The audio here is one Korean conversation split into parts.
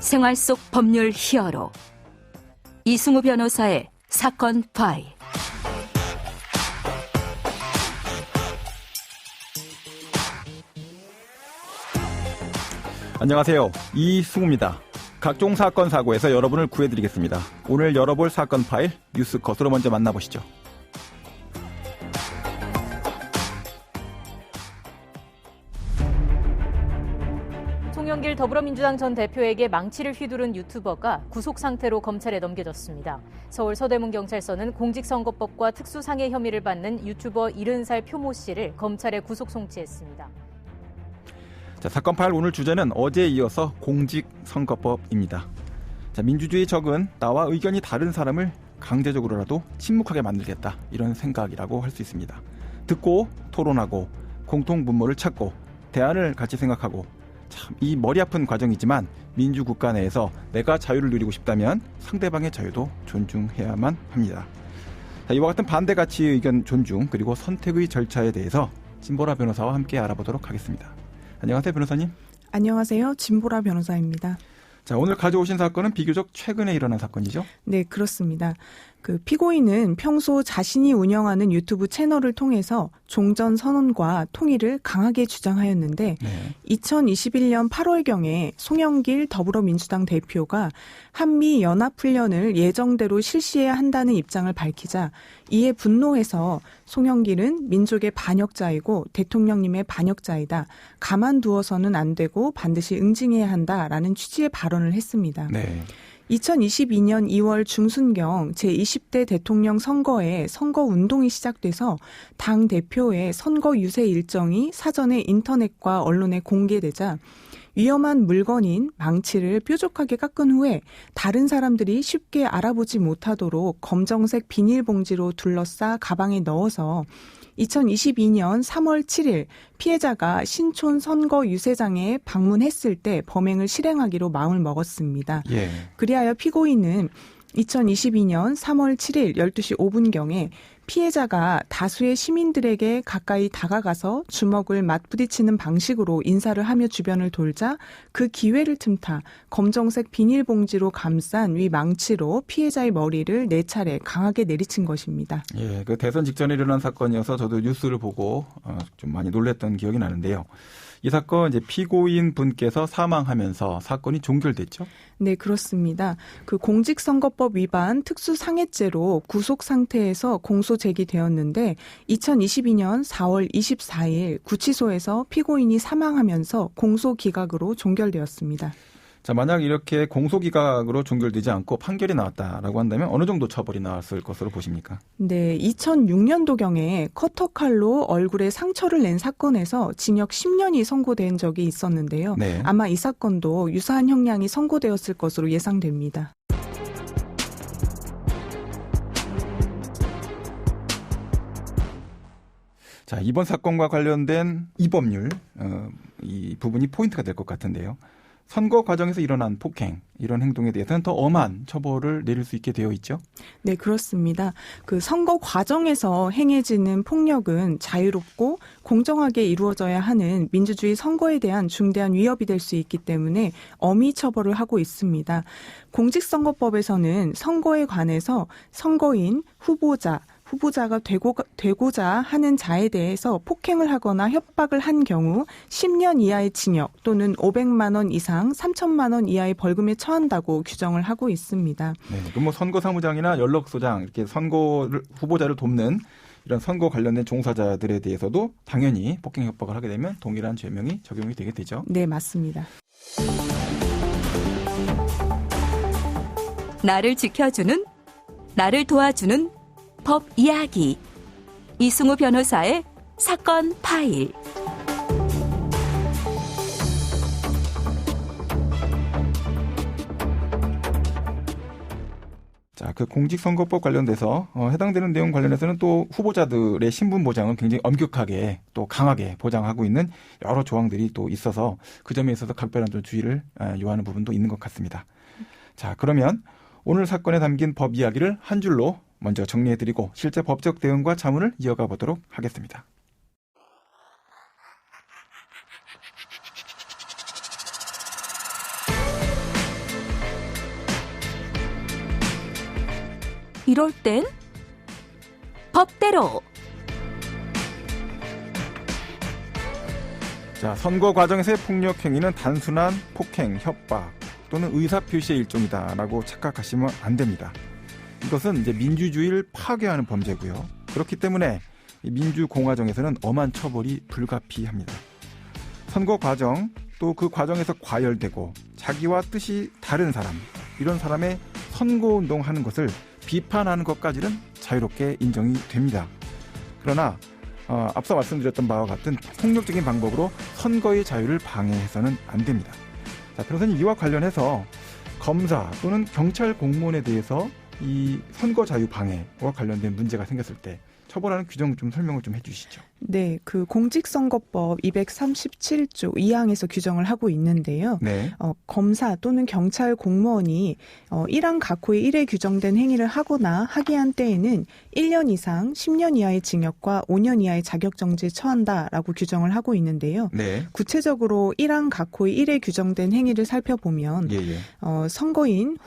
생활 속 법률 히어로 이승우 변호사의 사건 파일. 안녕하세요. 이승우입니다. 각종 사건 사고에서 여러분을 구해드리겠습니다. 오늘 열어볼 사건 파일 뉴스 컷으로 먼저 만나보시죠. 송영길 더불어민주당 전 대표에게 망치를 휘두른 유튜버가 구속 상태로 검찰에 넘겨졌습니다. 서울 서대문경찰서는 공직선거법과 특수상해 혐의를 받는 유튜버 70살 표모 씨를 검찰에 구속 송치했습니다. 자, 사건 파일 오늘 주제는 어제에 이어서 공직선거법입니다. 자, 민주주의 적은 나와 의견이 다른 사람을 강제적으로라도 침묵하게 만들겠다, 이런 생각이라고 할 수 있습니다. 듣고 토론하고 공통 분모를 찾고 대안을 같이 생각하고, 참 이 머리 아픈 과정이지만 민주국가 내에서 내가 자유를 누리고 싶다면 상대방의 자유도 존중해야만 합니다. 자, 이와 같은 반대 가치의 의견 존중, 그리고 선택의 절차에 대해서 진보라 변호사와 함께 알아보도록 하겠습니다. 안녕하세요, 변호사님. 안녕하세요. 진보라 변호사입니다. 자, 오늘 가져오신 사건은 비교적 최근에 일어난 사건이죠? 네, 그렇습니다. 피고인은 평소 자신이 운영하는 유튜브 채널을 통해서 종전 선언과 통일을 강하게 주장하였는데, 네. 2021년 8월경에 송영길 더불어민주당 대표가 한미 연합훈련을 예정대로 실시해야 한다는 입장을 밝히자 이에 분노해서 송영길은 민족의 반역자이고 대통령님의 반역자이다, 가만두어서는 안 되고 반드시 응징해야 한다라는 취지의 발언을 했습니다. 네. 2022년 2월 중순경 제20대 대통령 선거에 선거운동이 시작돼서 당 대표의 선거 유세 일정이 사전에 인터넷과 언론에 공개되자 위험한 물건인 망치를 뾰족하게 깎은 후에 다른 사람들이 쉽게 알아보지 못하도록 검정색 비닐봉지로 둘러싸 가방에 넣어서 2022년 3월 7일 피해자가 신촌 선거 유세장에 방문했을 때 범행을 실행하기로 마음을 먹었습니다. 예. 그리하여 피고인은 2022년 3월 7일 12시 5분경에 피해자가 다수의 시민들에게 가까이 다가가서 주먹을 맞부딪히는 방식으로 인사를 하며 주변을 돌자 그 기회를 틈타 검정색 비닐봉지로 감싼 위 망치로 피해자의 머리를 4차례 강하게 내리친 것입니다. 예, 그 대선 직전에 일어난 사건이어서 저도 뉴스를 보고 좀 많이 놀랐던 기억이 나는데요. 이 사건 이제 피고인 분께서 사망하면서 사건이 종결됐죠? 네, 그렇습니다. 공직선거법 위반 특수상해죄로 구속 상태에서 공소 제기되었는데 2022년 4월 24일 구치소에서 피고인이 사망하면서 공소 기각으로 종결되었습니다. 자, 만약 이렇게 공소기각으로 종결되지 않고 판결이 나왔다라고 한다면 어느 정도 처벌이 나왔을 것으로 보십니까? 네, 2006년도경에 커터칼로 얼굴에 상처를 낸 사건에서 징역 10년이 선고된 적이 있었는데요. 네. 아마 이 사건도 유사한 형량이 선고되었을 것으로 예상됩니다. 자, 이번 사건과 관련된 이 법률, 이 부분이 포인트가 될 것 같은데요. 선거 과정에서 일어난 폭행, 이런 행동에 대해서는 더 엄한 처벌을 내릴 수 있게 되어 있죠? 네, 그렇습니다. 선거 과정에서 행해지는 폭력은 자유롭고 공정하게 이루어져야 하는 민주주의 선거에 대한 중대한 위협이 될 수 있기 때문에 엄히 처벌을 하고 있습니다. 공직선거법에서는 선거에 관해서 선거인, 후보자가 되고자 하는 자에 대해서 폭행을 하거나 협박을 한 경우 10년 이하의 징역 또는 500만 원 이상 3천만 원 이하의 벌금에 처한다고 규정을 하고 있습니다. 네, 그럼 선거사무장이나 연락소장, 이렇게 후보자를 돕는 이런 선거 관련된 종사자들에 대해서도 당연히 폭행 협박을 하게 되면 동일한 죄명이 적용이 되게 되죠? 네, 맞습니다. 나를 지켜주는, 나를 도와주는 법 이야기. 이승우 변호사의 사건 파일. 자, 공직선거법 관련돼서 해당되는 내용 관련해서는 또 후보자들의 신분 보장은 굉장히 엄격하게 또 강하게 보장하고 있는 여러 조항들이 또 있어서 그 점에 있어서 각별한 좀 주의를 요하는 부분도 있는 것 같습니다. 자, 그러면 오늘 사건에 담긴 법 이야기를 한 줄로 먼저 정리해드리고 실제 법적 대응과 자문을 이어가 보도록 하겠습니다. 이럴 땐 법대로. 자, 선거 과정에서의 폭력 행위는 단순한 폭행, 협박 또는 의사표시의 일종이다라고 착각하시면 안 됩니다. 이것은 이제 민주주의를 파괴하는 범죄고요. 그렇기 때문에 민주공화정에서는 엄한 처벌이 불가피합니다. 선거 과정 또 그 과정에서 과열되고 자기와 뜻이 다른 사람, 이런 사람의 선거운동하는 것을 비판하는 것까지는 자유롭게 인정이 됩니다. 그러나 앞서 말씀드렸던 바와 같은 폭력적인 방법으로 선거의 자유를 방해해서는 안 됩니다. 자, 변호사님, 이와 관련해서 검사 또는 경찰 공무원에 대해서 이 선거 자유 방해와 관련된 문제가 생겼을 때 처벌하는 규정 좀 설명을 좀 해주시죠. 네, 그 공직선거법 237조 2항에서 규정을 하고 있는데요. 네. 검사 또는 경찰 공무원이 1항 각호의 1에 규정된 행위를 하거나 하게 한 때에는 1년 이상 10년 이하의 징역과 5년 이하의 자격정지에 처한다라고 규정을 하고 있는데요. 네. 구체적으로 1항 각호의 1에 규정된 행위를 살펴보면 선거인,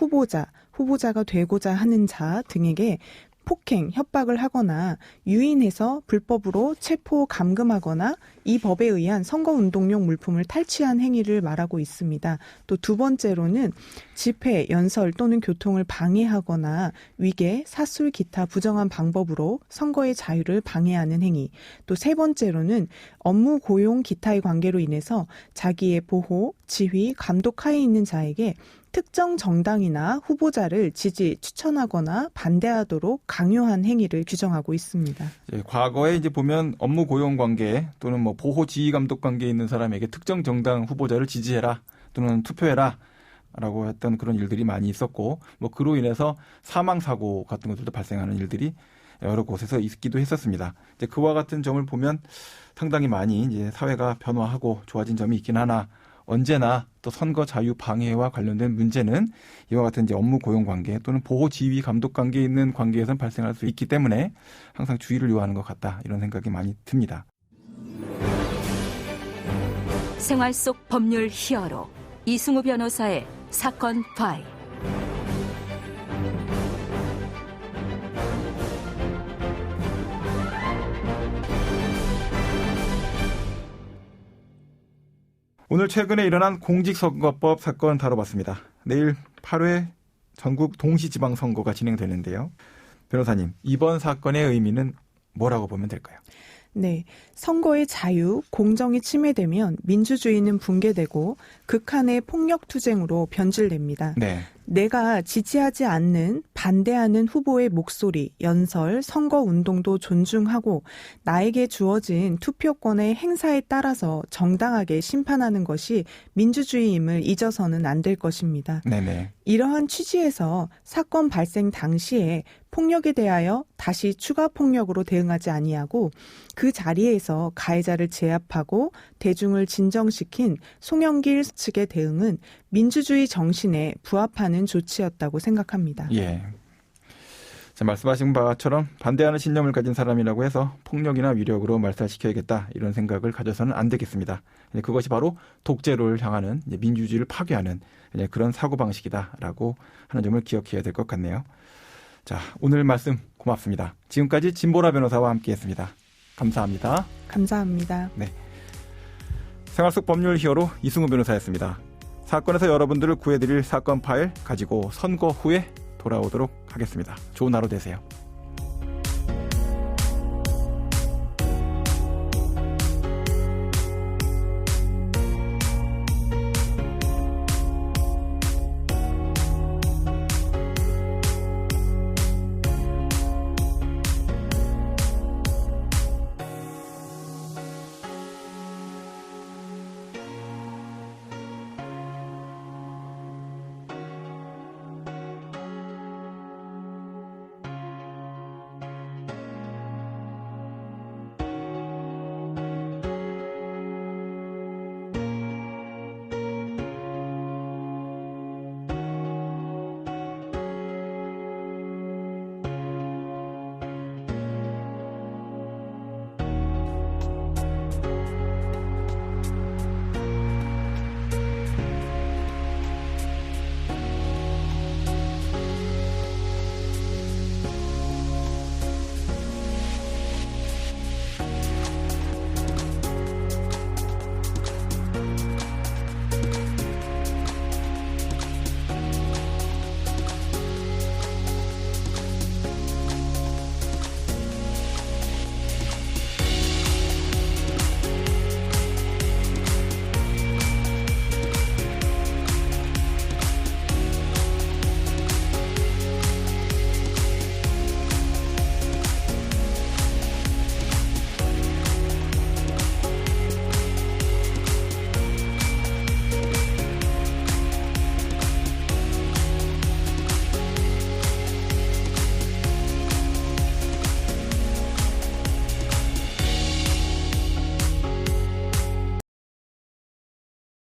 후보자가 되고자 하는 자 등에게 폭행, 협박을 하거나 유인해서 불법으로 체포, 감금하거나 이 법에 의한 선거운동용 물품을 탈취한 행위를 말하고 있습니다. 또 두 번째로는 집회, 연설 또는 교통을 방해하거나 위계, 사술, 기타 부정한 방법으로 선거의 자유를 방해하는 행위. 또 세 번째로는 업무, 고용, 기타의 관계로 인해서 자기의 보호, 지휘, 감독 하에 있는 자에게 특정 정당이나 후보자를 지지, 추천하거나 반대하도록 강요한 행위를 규정하고 있습니다. 과거에 이제 보면 업무 고용 관계 또는 뭐 보호 지휘 감독 관계에 있는 사람에게 특정 정당 후보자를 지지해라 또는 투표해라 라고 했던 그런 일들이 많이 있었고, 뭐 그로 인해서 사망 사고 같은 것들도 발생하는 일들이 여러 곳에서 있기도 했었습니다. 이제 그와 같은 점을 보면 상당히 많이 이제 사회가 변화하고 좋아진 점이 있긴 하나, 언제나 또 선거 자유 방해와 관련된 문제는 이와 같은 이제 업무 고용 관계 또는 보호 지휘 감독 관계에 있는 관계에선 발생할 수 있기 때문에 항상 주의를 요하는 것 같다, 이런 생각이 많이 듭니다. 생활 속 법률 히어로 이승우 변호사의 사건 파일. 오늘 최근에 일어난 공직선거법 사건 다뤄봤습니다. 내일 8회 전국 동시지방선거가 진행되는데요. 변호사님, 이번 사건의 의미는 뭐라고 보면 될까요? 네, 선거의 자유, 공정이 침해되면 민주주의는 붕괴되고 극한의 폭력투쟁으로 변질됩니다. 네. 내가 지지하지 않는, 반대하는 후보의 목소리, 연설, 선거운동도 존중하고 나에게 주어진 투표권의 행사에 따라서 정당하게 심판하는 것이 민주주의임을 잊어서는 안 될 것입니다. 네네. 이러한 취지에서 사건 발생 당시에 폭력에 대하여 다시 추가 폭력으로 대응하지 아니하고 그 자리에서 가해자를 제압하고 대중을 진정시킨 송영길 측의 대응은 민주주의 정신에 부합하는 조치였다고 생각합니다. 예. 자, 말씀하신 바처럼 반대하는 신념을 가진 사람이라고 해서 폭력이나 위력으로 말살시켜야겠다, 이런 생각을 가져서는 안 되겠습니다. 그것이 바로 독재를 향하는 민주주의를 파괴하는 그런 사고방식이다라고 하는 점을 기억해야 될 것 같네요. 자, 오늘 말씀 고맙습니다. 지금까지 진보라 변호사와 함께했습니다. 감사합니다. 감사합니다. 네. 생활 속 법률 히어로 이승우 변호사였습니다. 사건에서 여러분들을 구해드릴 사건 파일 가지고 선거 후에 돌아오도록 하겠습니다. 좋은 하루 되세요.